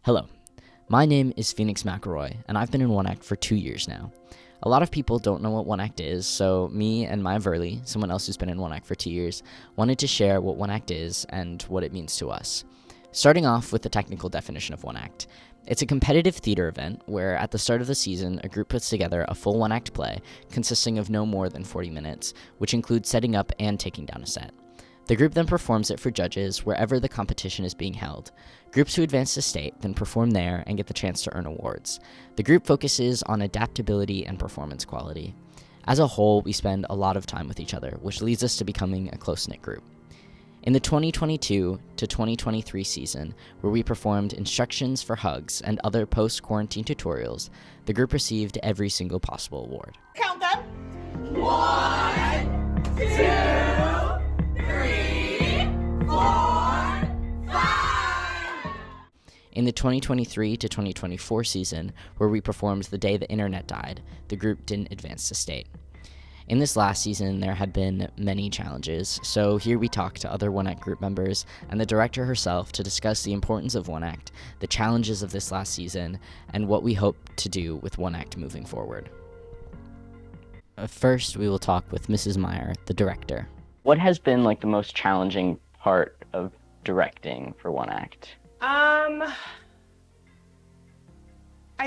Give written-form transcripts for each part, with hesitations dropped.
Hello, my name is Phoenix McElroy, and I've been in One Act for 2 years now. A lot of people don't know what One Act is, so me and Maia Virlee, someone else who's been in One Act for 2 years, wanted to share what One Act is and what it means to us. Starting off with the technical definition of One Act. It's a competitive theater event where at the start of the season, a group puts together a full one-act play consisting of no more than 40 minutes, which includes setting up and taking down a set. The group then performs it for judges wherever the competition is being held. Groups who advance to state then perform there and get the chance to earn awards. The group focuses on adaptability and performance quality. As a whole, we spend a lot of time with each other, which leads us to becoming a close-knit group. In the 2022 to 2023 season, where we performed instructions for hugs and other post-quarantine tutorials, the group received every single possible award. Count them. 1, 2, 3, 4, 5. In the 2023 to 2024 season, where we performed The Day the Internet Died, the group didn't advance to state. In this last season, there had been many challenges, so here we talked to other One Act group members and the director herself to discuss the importance of One Act, the challenges of this last season, and what we hope to do with One Act moving forward. First, we will talk with Mrs. Meyer, the director. What has been the most challenging part of directing for One Act? I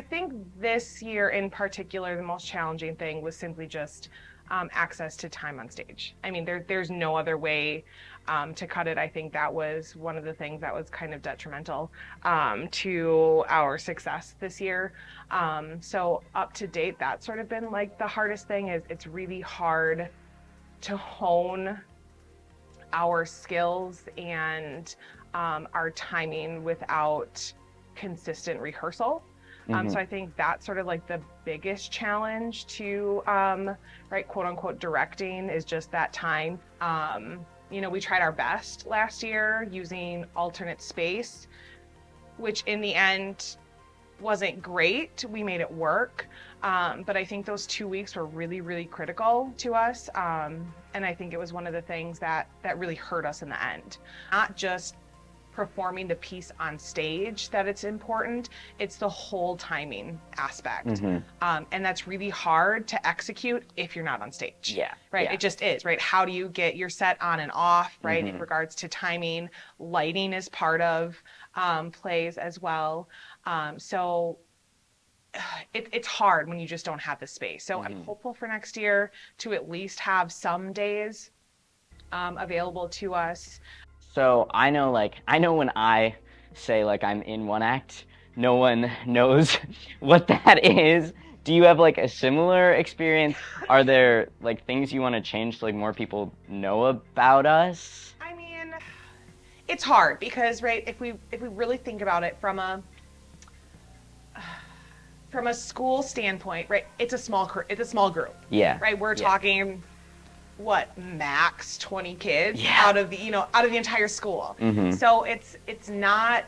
think this year in particular, the most challenging thing was simply just access to time on stage. I mean, there's no other way to cut it. I think that was one of the things that was kind of detrimental to our success this year. So up to date, that's sort of been the hardest thing. Is it's really hard to hone our skills and our timing without consistent rehearsal. So I think that's sort of the biggest challenge to, quote unquote, directing is just that time. We tried our best last year using alternate space, which in the end wasn't great. We made it work. But I think those 2 weeks were really, really critical to us. And I think it was one of the things that really hurt us in the end. Not just performing the piece on stage that it's important, it's the whole timing aspect. And that's really hard to execute if you're not on stage. Yeah. Right. Yeah. It just is, right? How do you get your set on and off, right? In regards to timing, lighting is part of plays as well. So it's hard when you just don't have the space. So I'm hopeful for next year to at least have some days available to us. So I know when I say I'm in One Act, no one knows what that is. Do you have a similar experience? Are there things you want to change so more people know about us? I mean, it's hard because if we really think about it from a school standpoint, right? It's a small group. Yeah. Right? We're talking max 20 kids Yeah. out of the entire school. So it's not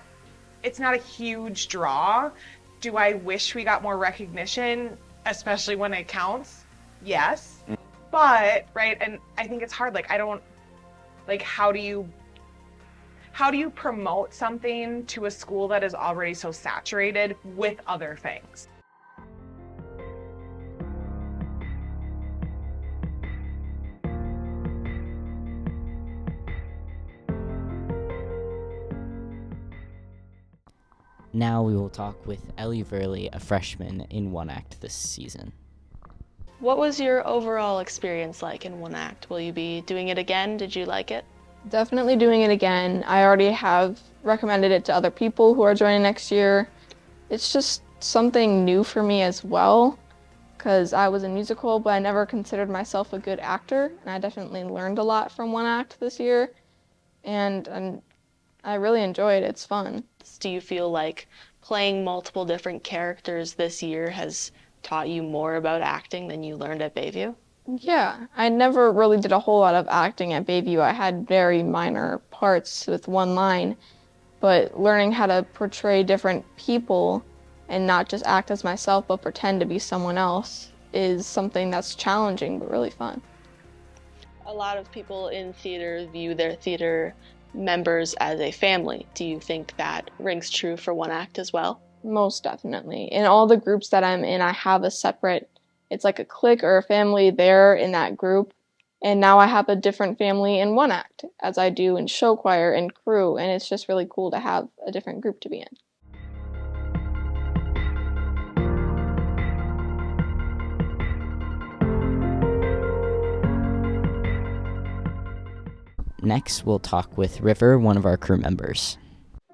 a huge draw. Do I wish we got more recognition, especially when it counts? Yes. But and I think it's hard. I don't how do you promote something to a school that is already so saturated with other things? Now we will talk with Maia Virlee, a freshman in One Act this season. What was your overall experience like in One Act? Will you be doing it again? Did you like it? Definitely doing it again. I already have recommended it to other people who are joining next year. It's just something new for me as well, because I was in musical, but I never considered myself a good actor, and I definitely learned a lot from One Act this year, and I really enjoy it. It's fun. Do you feel like playing multiple different characters this year has taught you more about acting than you learned at Bayview? Yeah, I never really did a whole lot of acting at Bayview. I had very minor parts with one line, but learning how to portray different people and not just act as myself but pretend to be someone else is something that's challenging but really fun. A lot of people in theater view their theater members as a family. Do you think that rings true for One Act as well? Most definitely. In all the groups that I'm in, I have a separate, it's like a clique or a family there in that group. And now I have a different family in One Act, as I do in show choir and crew. And it's just really cool to have a different group to be in. Next, we'll talk with River, one of our crew members.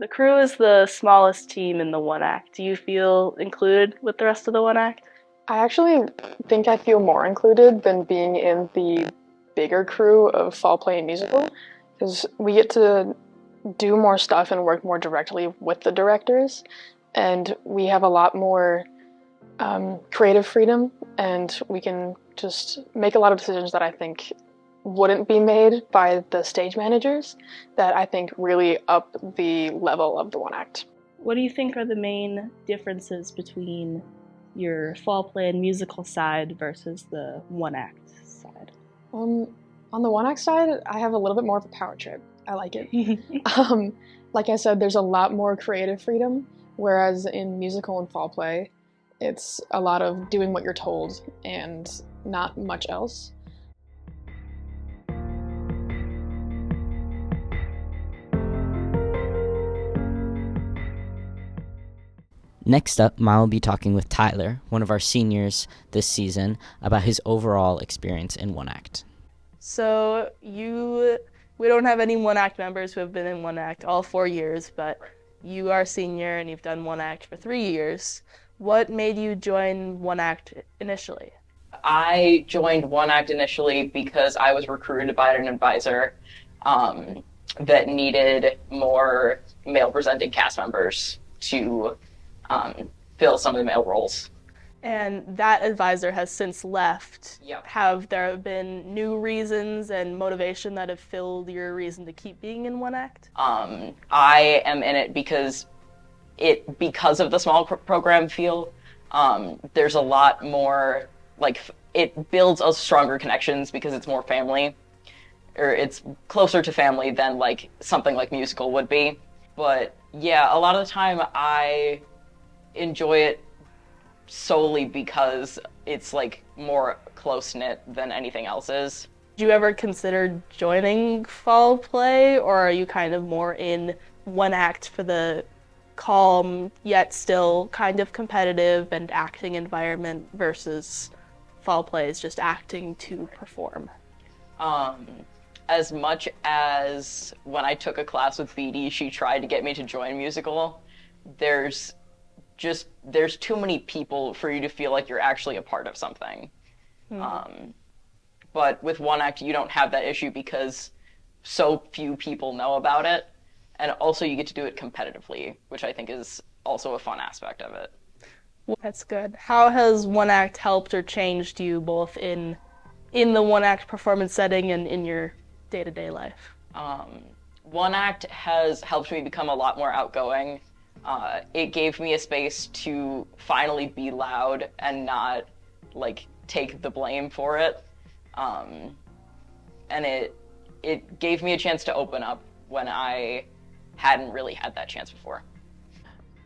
The crew is the smallest team in the One Act. Do you feel included with the rest of the One Act? I actually think I feel more included than being in the bigger crew of fall play and musical, because we get to do more stuff and work more directly with the directors, and we have a lot more creative freedom, and we can just make a lot of decisions that I think wouldn't be made by the stage managers, that I think really up the level of the One Act. What do you think are the main differences between your fall play and musical side versus the One Act side? On the One Act side, I have a little bit more of a power trip. I like it. Like I said, there's a lot more creative freedom, whereas in musical and fall play, it's a lot of doing what you're told and not much else. Next up, Maia will be talking with Tyler, one of our seniors this season, about his overall experience in One Act. So we don't have any One Act members who have been in One Act all 4 years, but you are a senior and you've done One Act for 3 years. What made you join One Act initially? I joined One Act initially because I was recruited by an advisor that needed more male-presenting cast members to fill some of the male roles. And that advisor has since left. Yep. Have there been new reasons and motivation that have filled your reason to keep being in One Act? I am in it because of the small program feel. There's a lot more, like, it builds us stronger connections because it's more family, or it's closer to family than like something like musical would be. But yeah, a lot of the time I enjoy it solely because it's like more close-knit than anything else is. Did you ever consider joining fall play, or are you kind of more in One Act for the calm yet still kind of competitive and acting environment versus fall play is just acting to perform? As much as when I took a class with BD, she tried to get me to join musical, there's too many people for you to feel like you're actually a part of something. But with One Act, you don't have that issue because so few people know about it. And also you get to do it competitively, which I think is also a fun aspect of it. That's good. How has One Act helped or changed you both in the One Act performance setting and in your day-to-day life? One Act has helped me become a lot more outgoing. It gave me a space to finally be loud and not like take the blame for it. And it gave me a chance to open up when I hadn't really had that chance before.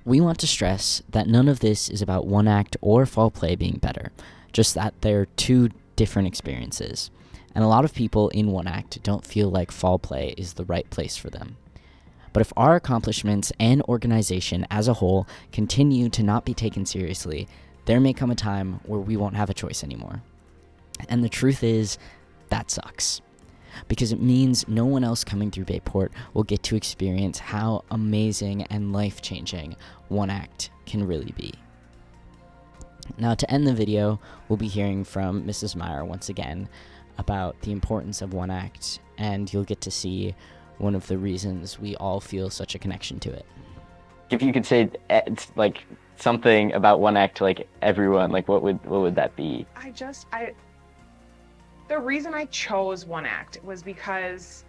We want to stress that none of this is about One Act or fall play being better, just that they're two different experiences. And a lot of people in One Act don't feel like fall play is the right place for them. But if our accomplishments and organization as a whole continue to not be taken seriously, there may come a time where we won't have a choice anymore. And the truth is, that sucks. Because it means no one else coming through Bayport will get to experience how amazing and life-changing One Act can really be. Now, to end the video, we'll be hearing from Mrs. Meyer once again about the importance of One Act, and you'll get to see one of the reasons we all feel such a connection to it. If you could say like something about One Act to like everyone, like what would that be? The reason I chose One Act was because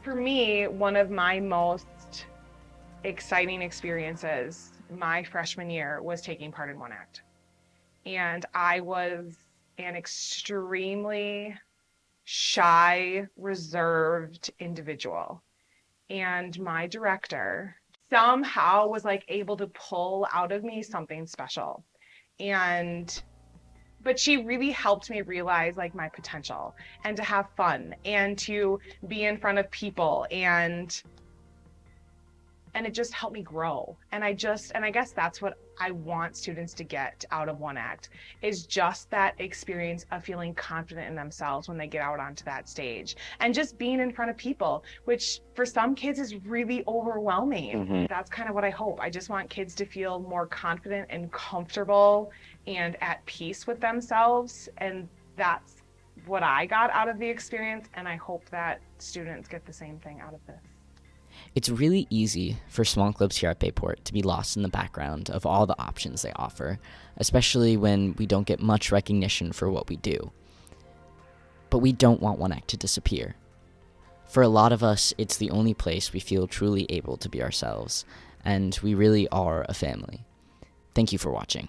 for me, one of my most exciting experiences my freshman year was taking part in One Act. And I was an extremely shy, reserved individual. And my director somehow was like able to pull out of me something special. But she really helped me realize like my potential and to have fun and to be in front of people, and it just helped me grow. And I guess that's what I want students to get out of One Act, is just that experience of feeling confident in themselves when they get out onto that stage and just being in front of people, which for some kids is really overwhelming. That's kind of what I hope. I just want kids to feel more confident and comfortable and at peace with themselves. And that's what I got out of the experience. And I hope that students get the same thing out of this. It's really easy for small clubs here at Bayport to be lost in the background of all the options they offer, especially when we don't get much recognition for what we do. But we don't want One Act to disappear. For a lot of us, it's the only place we feel truly able to be ourselves, and we really are a family. Thank you for watching.